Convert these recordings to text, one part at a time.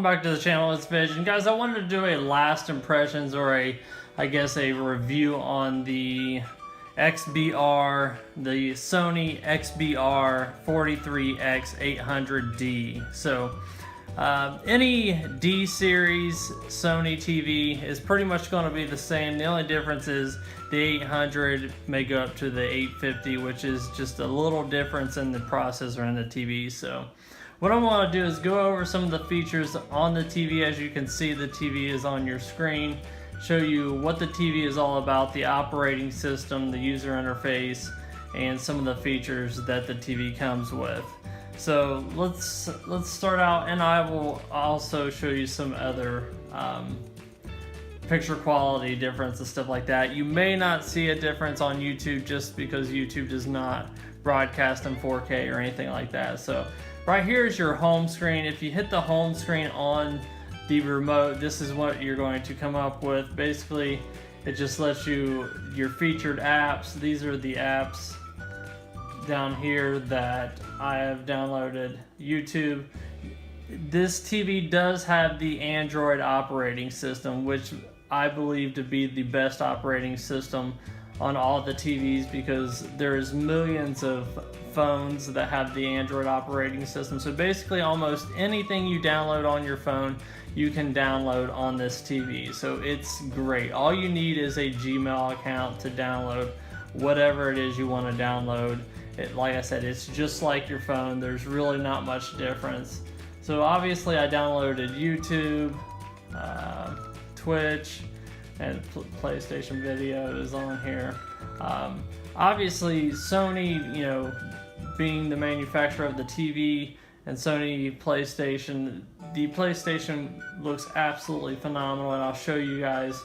back to the channel. It's Vision. Guys, I wanted to do a last impressions or a review on the XBR, the Sony XBR43x800D. So any D series Sony TV is pretty much going to be the same. The only difference is the 800 may go up to the 850, which is just a little difference in the processor and the TV. So what I want to do is go over some of the features on the TV. As you can see, the TV is on your screen. Show you what the TV is all about, the operating system, the user interface, and some of the features that the TV comes with. So let's start out, and I will also show you some other picture quality difference and stuff like that. You may not see a difference on YouTube just because YouTube does not broadcast in 4K or anything like that. So right here is your home screen. If you hit the home screen on the remote, this is what you're going to come up with. Basically, it just lets you your featured apps. These are the apps down here that I have downloaded. YouTube. This TV does have the Android operating system, which I believe to be the best operating system on all the TVs, because there's millions of phones that have the Android operating system. So basically almost anything you download on your phone, you can download on this TV. So it's great. All you need is a Gmail account to download whatever it is you want to download. Like I said, it's just like your phone. There's really not much difference. So obviously I downloaded YouTube, Twitch, and PlayStation videos on here. Obviously Sony, being the manufacturer of the TV, and Sony PlayStation, the PlayStation looks absolutely phenomenal, and I'll show you guys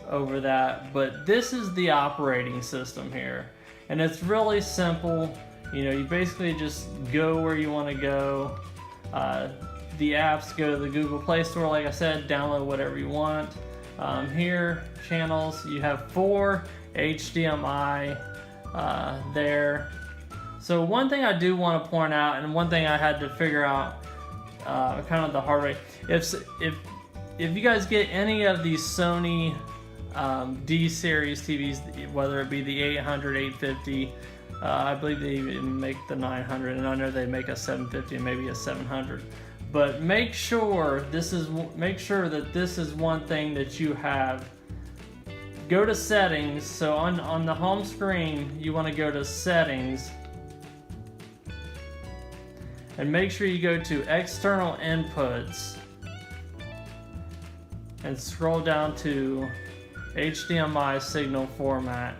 over that. But this is the operating system here, and it's really simple. You basically just go where you want to go. The apps, go to the Google Play Store, like I said, download whatever you want. Here, channels, you have 4 HDMI there. So one thing I do want to point out, and one thing I had to figure out kind of the hard way, if you guys get any of these Sony D series TVs, whether it be the 800, 850, I believe they even make the 900, and I know they make a 750 and maybe a 700. But make sure that this is one thing that you have. Go to settings. So on the home screen, you want to go to settings, and make sure you go to external inputs and scroll down to HDMI signal format,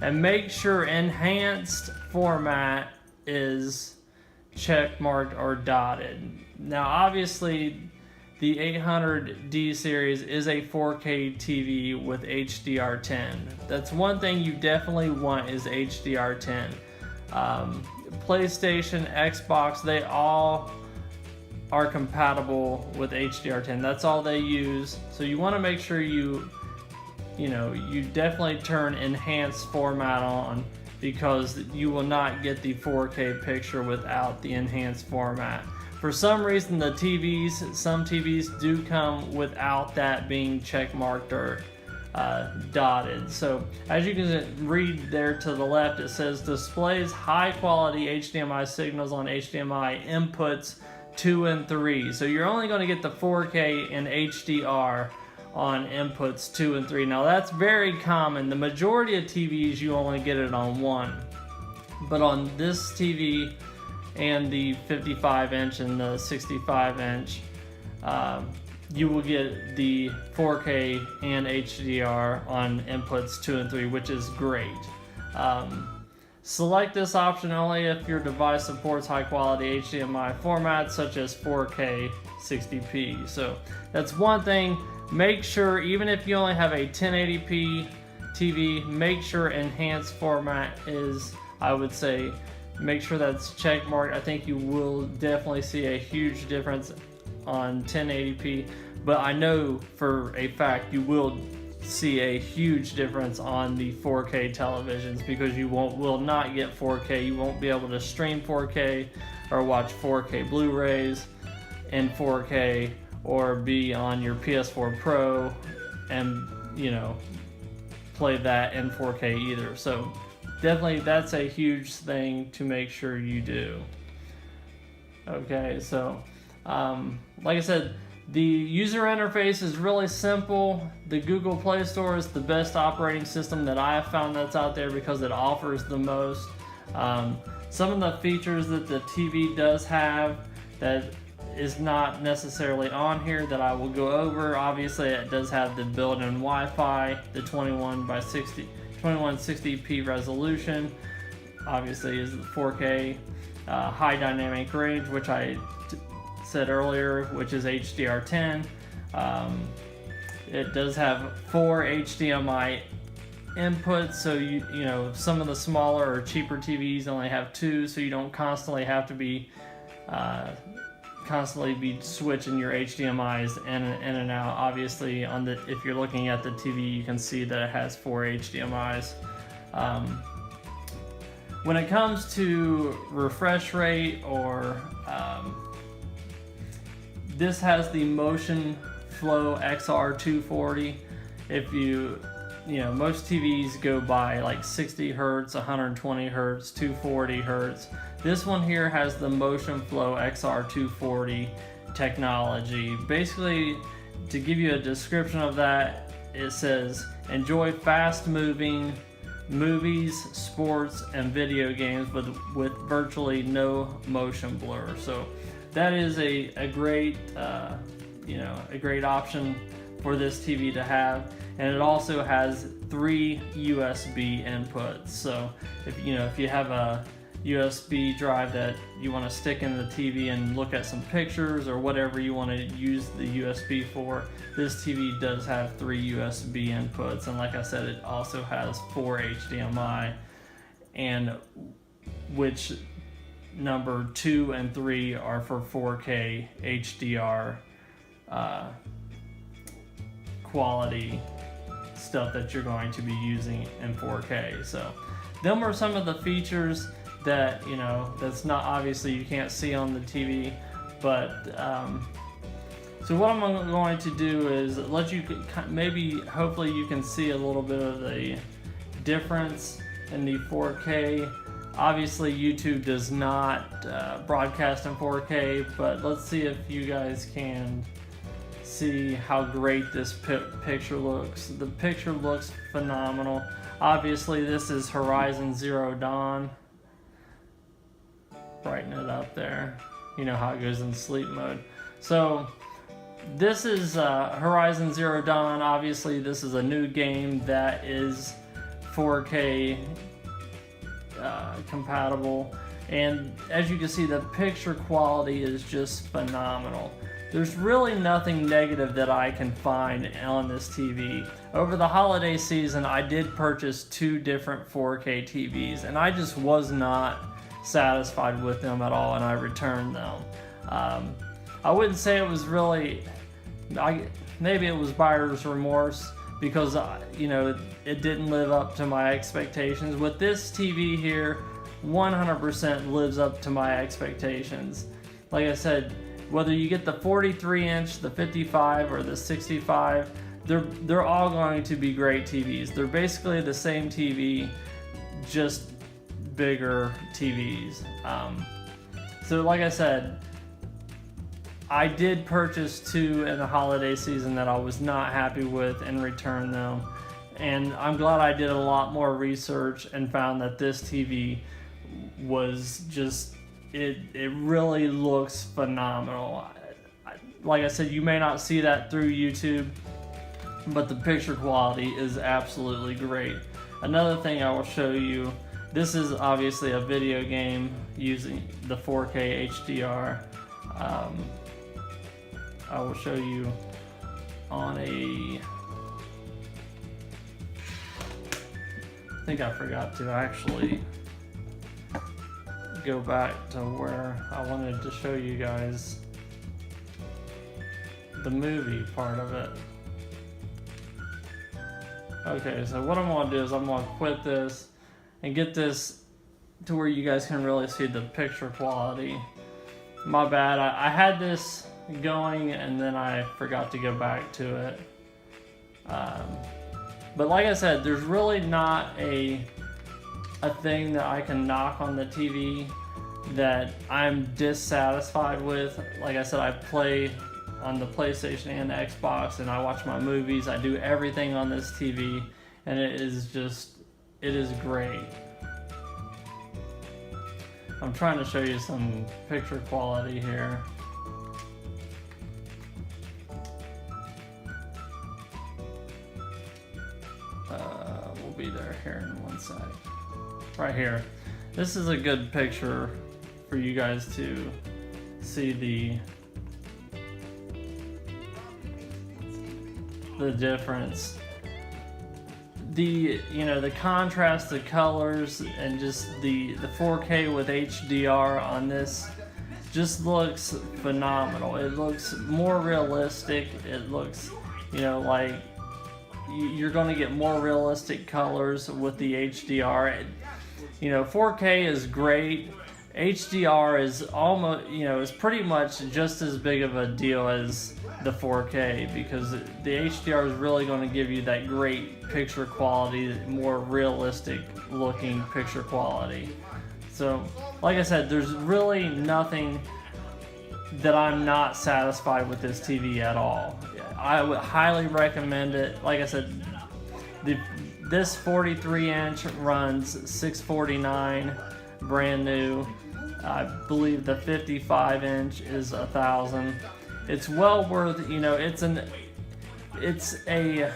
and make sure enhanced format is check marked or dotted. Now obviously the 800D series is a 4K TV with HDR10. That's one thing you definitely want, is HDR10. PlayStation, Xbox, they all are compatible with HDR10. That's all they use. So you want to make sure you definitely turn enhanced format on, because you will not get the 4K picture without the enhanced format. For some reason, some TVs do come without that being check marked or dotted. So as you can read there to the left, it says displays high quality HDMI signals on HDMI inputs 2 and 3. So you're only going to get the 4K and HDR on inputs 2 and 3. Now that's very common. The majority of TVs you only get it on 1, but on this TV and the 55-inch and the 65-inch, you will get the 4K and HDR on inputs 2 and 3, which is great. Select this option only if your device supports high quality HDMI formats such as 4K 60p. So that's one thing. Make sure, even if you only have a 1080p TV, make sure enhanced format is, I would say, make sure that's check marked. I think you will definitely see a huge difference on 1080p, but I know for a fact you will see a huge difference on the 4K televisions, because you will not get 4K. You won't be able to stream 4K or watch 4K Blu-rays. in 4K or be on your PS4 Pro and, you know, play that in 4K either. So definitely that's a huge thing to make sure you do. Okay, so like I said, the user interface is really simple. The Google Play Store is the best operating system that I have found that's out there because it offers the most. Some of the features that the TV does have that is not necessarily on here that I will go over. Obviously, it does have the built-in Wi-Fi, the 2160p resolution. Obviously, is the 4K high dynamic range, which I said earlier, which is HDR10. It does have 4 HDMI inputs, so you know some of the smaller or cheaper TVs only have 2, so you don't constantly have to be switching your HDMIs in and out. Obviously, if you're looking at the TV, you can see that it has 4 HDMIs. When it comes to refresh rate, or this has the Motion Flow XR240. If you know, most TVs go by like 60 Hertz, 120 Hertz, 240 Hertz. This one here has the Motion Flow XR240 technology. Basically, to give you a description of that, it says, enjoy fast moving movies, sports, and video games with virtually no motion blur. So that is a great a great option for this TV to have. And it also has 3 USB inputs. So if you have a USB drive that you want to stick in the TV and look at some pictures or whatever you want to use the USB for, this TV does have 3 USB inputs. And like I said, it also has 4 HDMI, and which number 2 and 3 are for 4K HDR quality stuff that you're going to be using in 4K. So them are some of the features that, you know, that's not, obviously you can't see on the TV, but so what I'm going to do is let you, hopefully you can see a little bit of the difference in the 4K. Obviously YouTube does not broadcast in 4K, but let's see if you guys can see how great this picture looks. The picture looks phenomenal. Obviously this is Horizon Zero Dawn. Brighten it up there. You know how it goes in sleep mode. So this is Horizon Zero Dawn. Obviously this is a new game that is 4K compatible, and as you can see, the picture quality is just phenomenal. There's really nothing negative that I can find on this TV. Over the holiday season, I did purchase 2 different 4K TVs, and I just was not satisfied with them at all, and I returned them. I wouldn't say it was really, maybe it was buyer's remorse, because you know, it didn't live up to my expectations. With this TV here, 100% lives up to my expectations. Like I said, whether you get the 43-inch, the 55, or the 65, they're all going to be great TVs. They're basically the same TV, just bigger TVs. So like I said, I did purchase 2 in the holiday season that I was not happy with and returned them. And I'm glad I did a lot more research and found that this TV was just, it really looks phenomenal. Like I said, you may not see that through YouTube, but the picture quality is absolutely great. Another thing I will show you, this is obviously a video game using the 4K HDR. I will show you on I think I forgot to actually go back to where I wanted to show you guys the movie part of it. Okay, so what I'm going to do is I'm going to quit this and get this to where you guys can really see the picture quality. My bad, I had this, going, and then I forgot to go back to it. But like I said, there's really not a thing that I can knock on the TV that I'm dissatisfied with. Like I said, I play on the PlayStation and the Xbox, and I watch my movies. I do everything on this TV, and it is great. I'm trying to show you some picture quality here. We'll be there here in one sec. Right here. This is a good picture for you guys to see the difference. The contrast, the colors, and just the 4K with HDR on this just looks phenomenal. It looks more realistic. It looks, like you're going to get more realistic colors with the HDR. 4K is great. HDR is almost, is pretty much just as big of a deal as the 4K, because the HDR is really going to give you that great picture quality, more realistic looking picture quality. So, like I said, there's really nothing that I'm not satisfied with this TV at all. I would highly recommend it. Like I said, this 43-inch runs $649, brand new. I believe the 55-inch is $1,000. It's well worth. It's a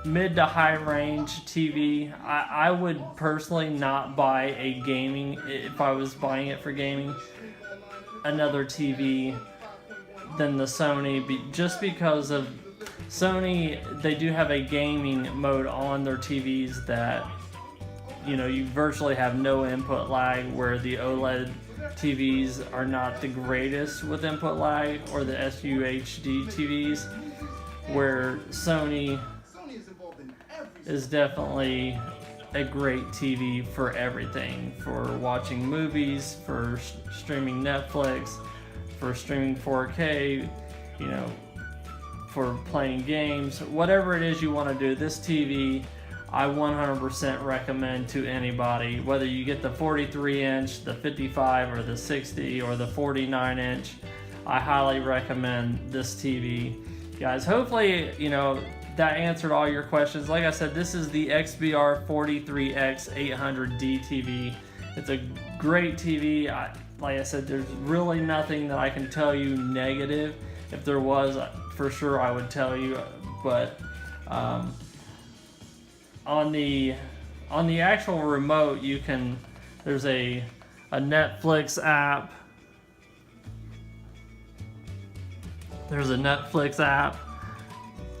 mid to high range TV. I would personally not buy a gaming, if I was buying it for gaming, another TV than the Sony, just because of Sony. They do have a gaming mode on their TVs that you virtually have no input lag, where the OLED TVs are not the greatest with input lag, or the UHD TVs, where Sony is definitely a great TV for everything, for watching movies, for streaming Netflix, for streaming 4K, for playing games, whatever it is you want to do. This TV I 100% recommend to anybody, whether you get the 43-inch, the 55, or the 60, or the 49-inch. I highly recommend this TV, guys. Hopefully, that answered all your questions. Like I said, this is the XBR43x800D TV. It's a great TV. Like I said, there's really nothing that I can tell you negative. If there was, for sure I would tell you, but on the actual remote, there's a Netflix app. There's a Netflix app,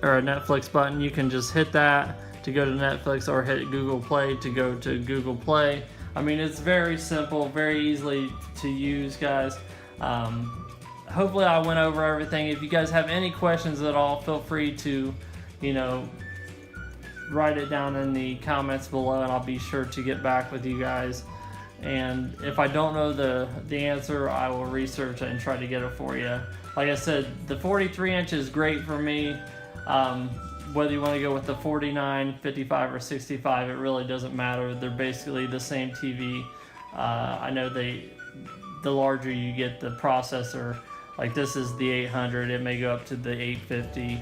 or a Netflix button. You can just hit that to go to Netflix, or hit Google Play to go to Google Play. I mean, it's very simple, very easily to use, guys. Hopefully I went over everything. If you guys have any questions at all, feel free to, write it down in the comments below, and I'll be sure to get back with you guys. And if I don't know the answer, I will research it and try to get it for you. Like I said, the 43-inch is great for me. Whether you want to go with the 49, 55, or 65, it really doesn't matter. They're basically the same TV. I know the larger you get the processor, like this is the 800, it may go up to the 850,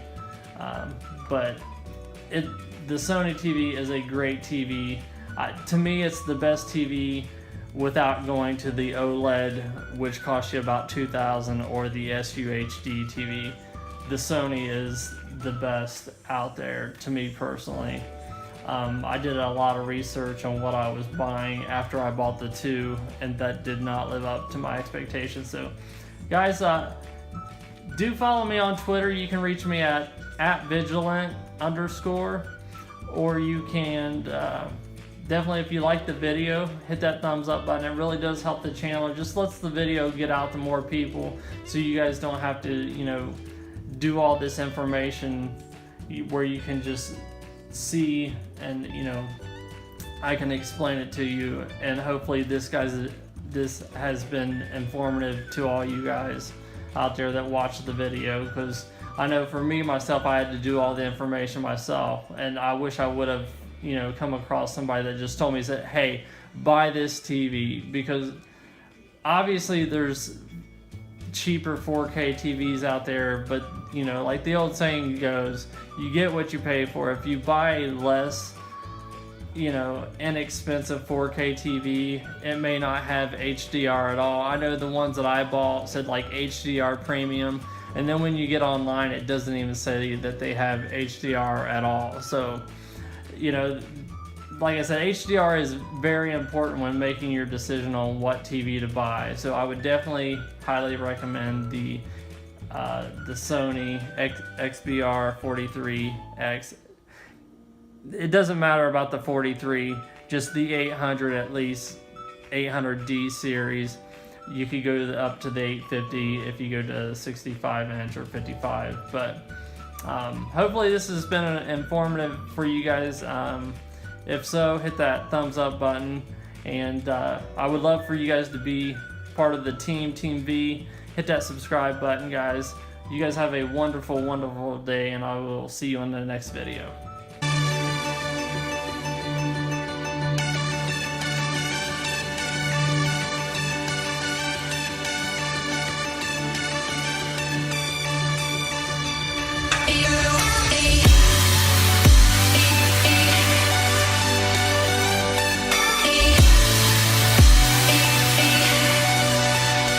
but the Sony TV is a great TV. To me, it's the best TV without going to the OLED, which costs you about $2,000, or the SUHD TV. The Sony is the best out there, to me personally. I did a lot of research on what I was buying after I bought the two, and that did not live up to my expectations. So, guys, do follow me on Twitter. You can reach me at @vigilant_, or you can definitely, if you like the video, hit that thumbs up button. It really does help the channel. It just lets the video get out to more people, so you guys don't have to, do all this information, where you can just see, and I can explain it to you. And hopefully this has been informative to all you guys. out there that watch the video, because I know for me myself, I had to do all the information myself, and I wish I would have, you know, come across somebody that just told me, said, hey, buy this TV, because obviously there's cheaper 4K TVs out there, but you know, like the old saying goes, you get what you pay for. If you buy less, you know, inexpensive 4K TV, it may not have HDR at all. I know the ones that I bought said like HDR premium, and then when you get online, it doesn't even say that they have HDR at all. So, you know, like I said, HDR is very important when making your decision on what TV to buy. So I would definitely highly recommend the Sony XBR43X. It doesn't matter about the 43, just the 800 at least, 800D series. You could go up to the 850 if you go to 65 inch or 55. But hopefully this has been informative for you guys. If so, hit that thumbs up button, and I would love for you guys to be part of the Team V. Hit that subscribe button, guys. You guys have a wonderful, wonderful day, and I will see you in the next video.